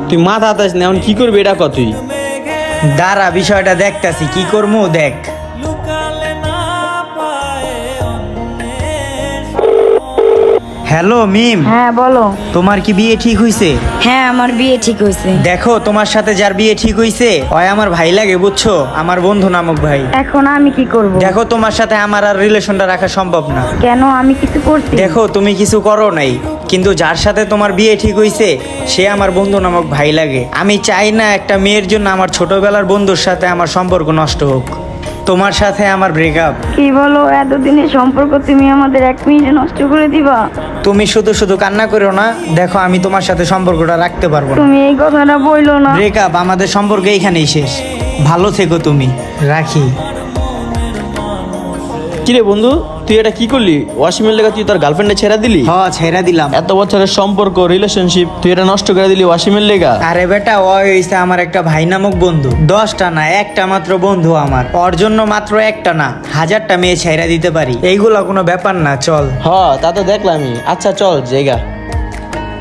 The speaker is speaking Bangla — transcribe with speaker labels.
Speaker 1: তুই মাথা হাতাস না, এখন কি করবি এটা কত তুই?
Speaker 2: দাঁড়া, বিষয়টা দেখতাছি, কি করবো দেখ। হ্যালো মিম,
Speaker 3: হ্যাঁ বলো।
Speaker 2: তোমার কি বিয়ে ঠিক হইছে?
Speaker 3: হ্যাঁ আমার বিয়ে ঠিক হয়েছে।
Speaker 2: দেখো, তোমার সাথে যার বিয়ে ঠিক হইছে ওই আমার ভাই লাগে, বুঝছো? আমার বন্ধু নামক ভাই।
Speaker 3: এখন আমি কি করব?
Speaker 2: দেখো, তোমার সাথে আমার আর রিলেশনটা রাখা সম্ভব না।
Speaker 3: কেন, আমি কিছু করছি?
Speaker 2: দেখো, তুমি কিছু করো নাই, কিন্তু যার সাথে তোমার বিয়ে ঠিক হইছে সে আমার বন্ধু নামক ভাই লাগে। আমি চাই না একটা মেয়ের জন্য আমার ছোটবেলার বন্ধুর সাথে আমার সম্পর্ক নষ্ট হোক। তোমার সাথে আমার ব্রেকআপ।
Speaker 3: কি বলো, এতদিনের সম্পর্ক তুমি আমাদের 1 মিনিটে নষ্ট করে দিবা?
Speaker 2: তুমি শুধু শুধু কান্না করো না, দেখো আমি তোমার সাথে সম্পর্কটা রাখতে পারবো না।
Speaker 3: তুমি এই কথাটা বইলো না।
Speaker 2: ব্রেকআপ, আমাদের সম্পর্ক এইখানেই শেষ। ভালো থেকো তুমি, রাখি।
Speaker 1: কিরে বন্ধু, তুই এটা কি করলি? ওয়াসিমের লেগে তুই তোর গার্লফ্রেন্ডে ছেড়ে দিলি?
Speaker 2: হ, ছেড়ে দিলাম।
Speaker 1: এত বছরের সম্পর্ক, রিলেশনশিপ, তুই এটা নষ্ট করে দিলি ওয়াসিমের লেগা?
Speaker 2: আরে বেটা, ও হইছে আমার একটা ভাই নামক বন্ধু। 10টা না, একটা মাত্র বন্ধু আমার। ওর জন্য মাত্র একটা না, 1000টা মেয়ে ছেড়ে দিতে পারি। এইগুলা কোনো ব্যাপার না, চল।
Speaker 1: হ, তা তো দেখলামই। আচ্ছা চল জায়গা।